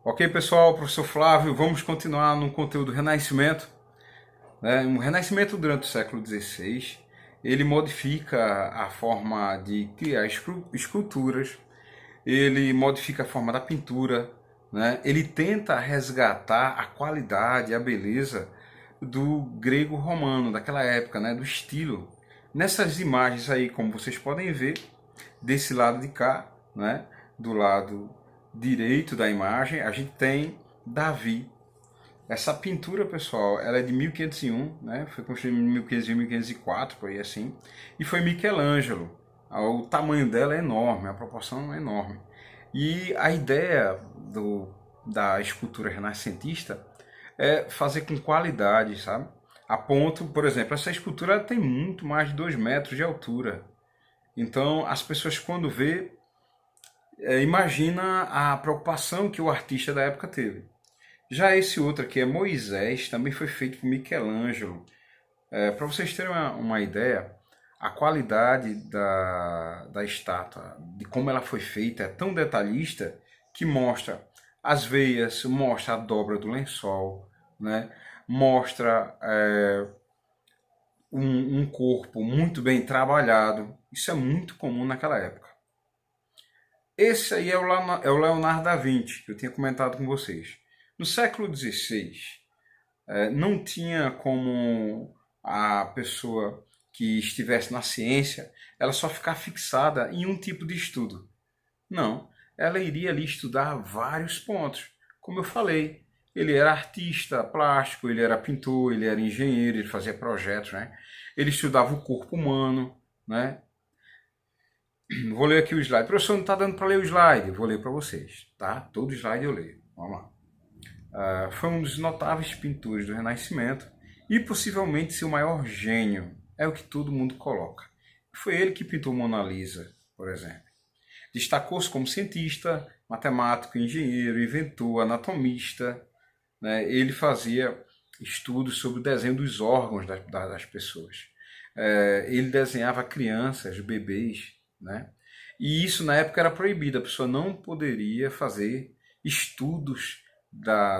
Ok, pessoal, professor Flávio, vamos continuar no conteúdo Renascimento. O Renascimento durante o século XVI, ele modifica a forma de criar esculturas, ele modifica a forma da pintura, né? Ele tenta resgatar a qualidade, a beleza do grego romano, daquela época, né? Do estilo. Nessas imagens aí, como vocês podem ver, desse lado de cá, né? Do lado direito da imagem, a gente tem Davi. Essa pintura, pessoal, ela é de 1501, né? Foi construída em 1500 e 1504, por aí assim. E foi Michelangelo. O tamanho dela é enorme, a proporção é enorme. E a ideia da escultura renascentista é fazer com qualidade, sabe? A ponto, por exemplo, essa escultura tem muito mais de 2 metros de altura. Então, as pessoas quando vê, imagina a preocupação que o artista da época teve. Já esse outro aqui é Moisés, também foi feito por Michelangelo. Para vocês terem uma ideia, a qualidade da estátua, de como ela foi feita, é tão detalhista que mostra as veias, mostra a dobra do lençol, né? Mostra um corpo muito bem trabalhado. Isso é muito comum naquela época. Esse aí é o Leonardo da Vinci, que eu tinha comentado com vocês. No século XVI, não tinha como a pessoa que estivesse na ciência ela só ficar fixada em um tipo de estudo. Não, ela iria ali estudar vários pontos. Como eu falei, ele era artista plástico, ele era pintor, ele era engenheiro, ele fazia projetos, né? Ele estudava o corpo humano, né? Vou ler aqui o slide. Professor, não está dando para ler o slide. Vou ler para vocês, tá? Todo slide eu leio. Vamos lá. Foi um dos notáveis pintores do Renascimento e possivelmente seu maior gênio, é o que todo mundo coloca. Foi ele que pintou Mona Lisa, por exemplo. Destacou-se como cientista, matemático, engenheiro, inventor, anatomista. Né? Ele fazia estudos sobre o desenho dos órgãos das pessoas. Ele desenhava crianças, bebês, né? E isso na época era proibido, a pessoa não poderia fazer estudos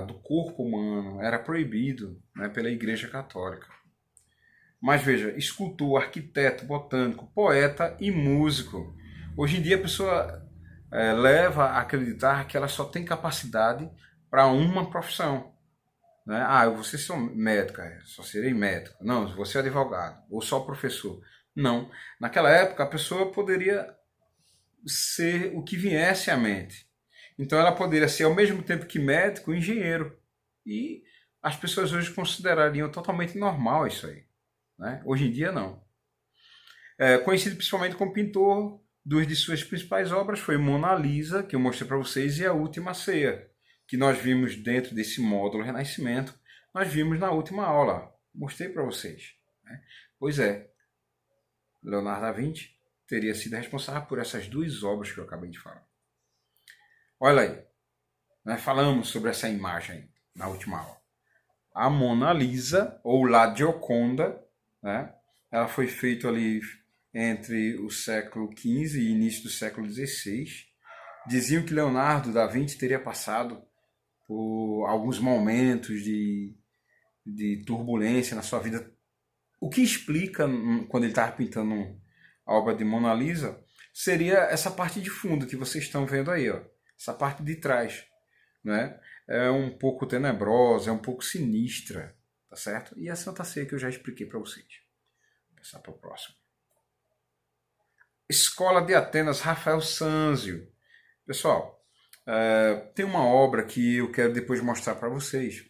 do corpo humano, era proibido, né, pela Igreja Católica. Mas veja, escultor, arquiteto, botânico, poeta e músico. Hoje em dia a pessoa leva a acreditar que ela só tem capacidade para uma profissão. Né? Ah, eu vou ser só médico, só serei médico. Não, eu vou ser advogado, ou só professor. Não. Naquela época a pessoa poderia ser o que viesse à mente. Então ela poderia ser ao mesmo tempo que médico, engenheiro. E as pessoas hoje considerariam totalmente normal isso aí. Né? Hoje em dia não. Conhecido principalmente como pintor, duas de suas principais obras foi Mona Lisa, que eu mostrei para vocês, e A Última Ceia, que nós vimos dentro desse módulo Renascimento, nós vimos na última aula. Mostrei para vocês. Né? Pois é, Leonardo da Vinci teria sido responsável por essas duas obras que eu acabei de falar. Olha aí, nós falamos sobre essa imagem na última aula. A Mona Lisa, ou La Gioconda, né? Ela foi feita ali entre o século XV e início do século XVI. Diziam que Leonardo da Vinci teria passado por alguns momentos de turbulência na sua vida. O que explica, quando ele estava pintando a obra de Mona Lisa, seria essa parte de fundo que vocês estão vendo aí, ó. Essa parte de trás, né? É um pouco tenebrosa, é um pouco sinistra, tá certo? E a Santa Ceia que eu já expliquei para vocês. Vou passar para o próximo. Escola de Atenas, Rafael Sanzio. Pessoal, tem uma obra que eu quero depois mostrar para vocês,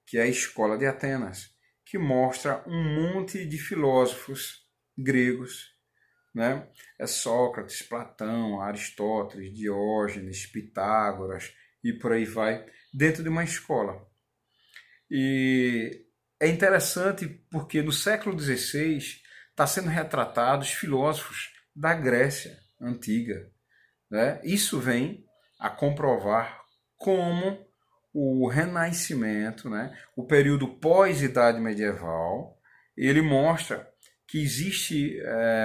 que é a Escola de Atenas, que mostra um monte de filósofos gregos, né? É Sócrates, Platão, Aristóteles, Diógenes, Pitágoras e por aí vai, dentro de uma escola. E é interessante porque no século XVI está sendo retratados filósofos da Grécia antiga. Né? Isso vem a comprovar como o Renascimento, né, o período pós-Idade Medieval, ele mostra que existe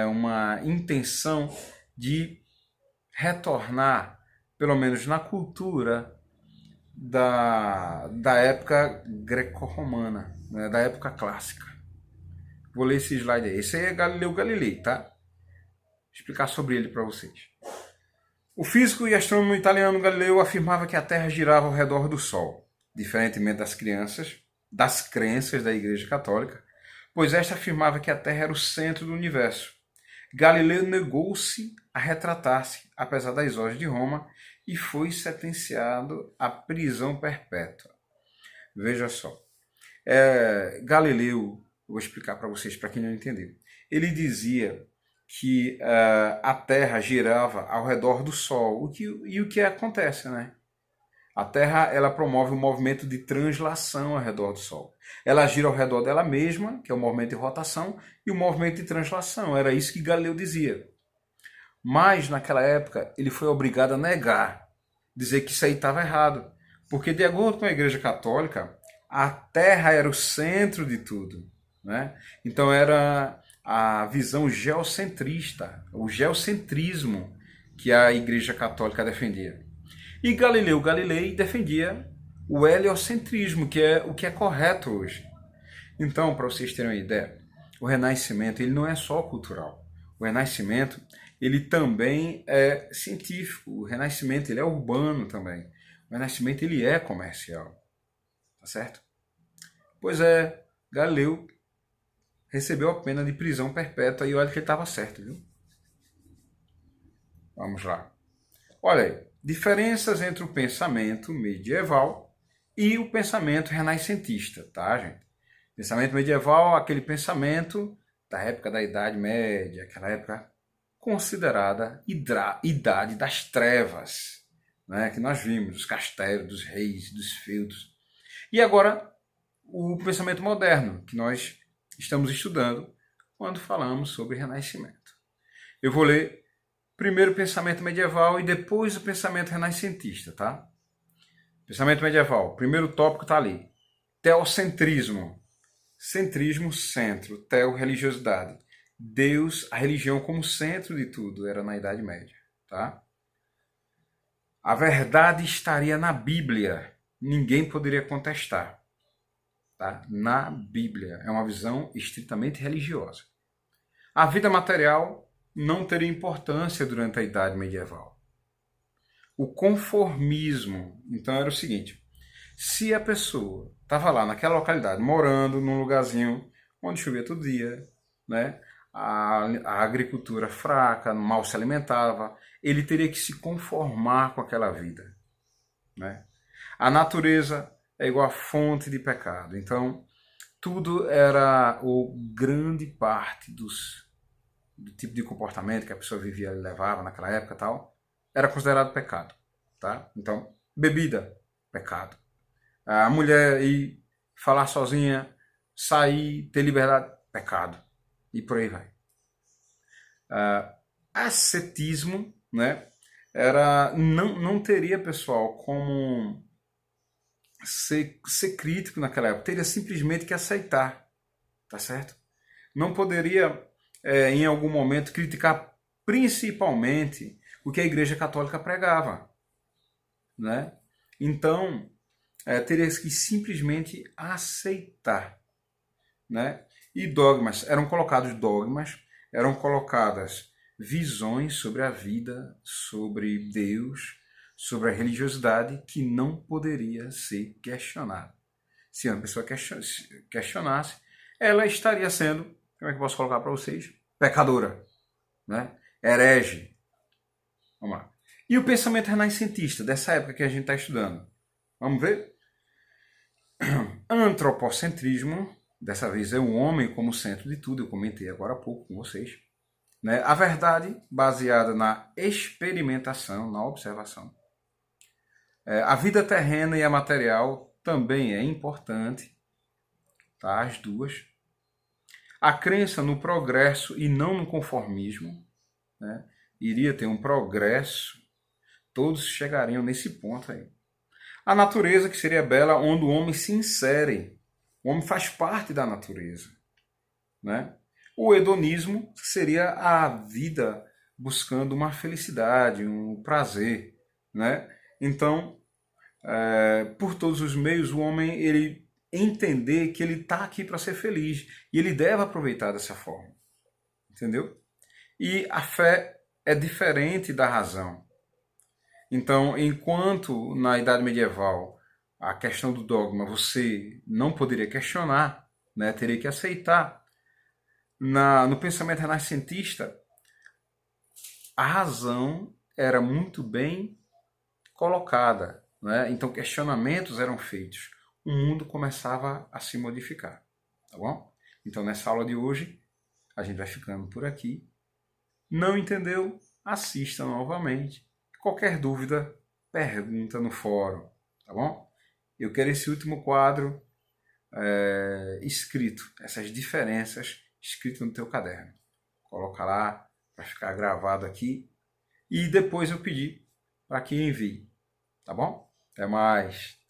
uma intenção de retornar, pelo menos na cultura da época greco-romana, né, da época clássica. Vou ler esse slide aí. Esse aí é Galileu Galilei, tá? Vou explicar sobre ele para vocês. O físico e astrônomo italiano Galileu afirmava que a Terra girava ao redor do Sol, diferentemente das crenças da Igreja Católica, pois esta afirmava que a Terra era o centro do universo. Galileu negou-se a retratar-se, apesar das ordens de Roma, e foi sentenciado à prisão perpétua. Veja só. Galileu, vou explicar para vocês, para quem não entendeu. Ele dizia que a Terra girava ao redor do Sol. O que acontece, né? A Terra ela promove um movimento de translação ao redor do Sol. Ela gira ao redor dela mesma, que é o movimento de rotação, e o movimento de translação. Era isso que Galileu dizia. Mas, naquela época, ele foi obrigado a negar, dizer que isso aí estava errado. Porque, de acordo com a Igreja Católica, a Terra era o centro de tudo, né? Então, era a visão geocentrista, o geocentrismo que a Igreja Católica defendia. E Galileu Galilei defendia o heliocentrismo, que é o que é correto hoje. Então, para vocês terem uma ideia, o Renascimento ele não é só cultural. O Renascimento ele também é científico. O Renascimento ele é urbano também. O Renascimento ele é comercial. Tá certo? Pois é, Galileu recebeu a pena de prisão perpétua e olha que ele estava certo, viu? Vamos lá. Olha aí, diferenças entre o pensamento medieval e o pensamento renascentista, tá, gente? Pensamento medieval, aquele pensamento da época da Idade Média, aquela época considerada Idade das Trevas, né? Que nós vimos, dos castelos, dos reis, dos feudos. E agora, o pensamento moderno, que nós estamos estudando quando falamos sobre Renascimento. Eu vou ler primeiro o pensamento medieval e depois o pensamento renascentista, tá? Pensamento medieval, primeiro tópico está ali. Teocentrismo. Centrismo, centro. Teo, religiosidade. Deus, a religião como centro de tudo, era na Idade Média, tá? A verdade estaria na Bíblia. Ninguém poderia contestar. Tá? Na Bíblia. É uma visão estritamente religiosa. A vida material não teria importância durante a Idade Medieval. O conformismo, então, era o seguinte: se a pessoa estava lá naquela localidade, morando num lugarzinho onde chovia todo dia, né? A agricultura fraca, mal se alimentava, ele teria que se conformar com aquela vida, né? A natureza é igual a fonte de pecado. Então, tudo era ou grande parte do tipo de comportamento que a pessoa vivia e levava naquela época tal, era considerado pecado, tá? Então, bebida, pecado. A mulher ir falar sozinha, sair, ter liberdade, pecado. E por aí vai. Ascetismo, né? Não teria, pessoal, como ser crítico naquela época. Teria simplesmente que aceitar, tá certo? Não poderia, em algum momento, criticar principalmente o que a Igreja Católica pregava, né? Então, teria que simplesmente aceitar, né? E dogmas, eram colocadas visões sobre a vida, sobre Deus, sobre a religiosidade que não poderia ser questionada. Se uma pessoa questionasse, ela estaria sendo, como é que eu posso colocar para vocês? Pecadora, né? Herege. Vamos lá. E o pensamento renascentista, dessa época que a gente está estudando? Vamos ver? Antropocentrismo, dessa vez é o homem como centro de tudo, eu comentei agora há pouco com vocês. Né? A verdade baseada na experimentação, na observação. A vida terrena e a material também é importante, tá? As duas. A crença no progresso e não no conformismo, né? Iria ter um progresso, todos chegariam nesse ponto aí. A natureza, que seria bela, onde o homem se insere. O homem faz parte da natureza, né? O hedonismo seria a vida buscando uma felicidade, um prazer, né? Então, por todos os meios, o homem ele entender que ele está aqui para ser feliz e ele deve aproveitar dessa forma, entendeu? E a fé é diferente da razão. Então, enquanto na Idade Medieval a questão do dogma você não poderia questionar, né, teria que aceitar, no pensamento renascentista a razão era muito bem colocada, né? Então questionamentos eram feitos, o mundo começava a se modificar, tá bom? Então nessa aula de hoje a gente vai ficando por aqui. Não entendeu? Assista novamente. Qualquer dúvida, pergunta no fórum, tá bom? Eu quero esse último quadro escrito, essas diferenças escritas no teu caderno. Coloca lá para ficar gravado aqui e depois eu pedi para que envie, tá bom? Até mais!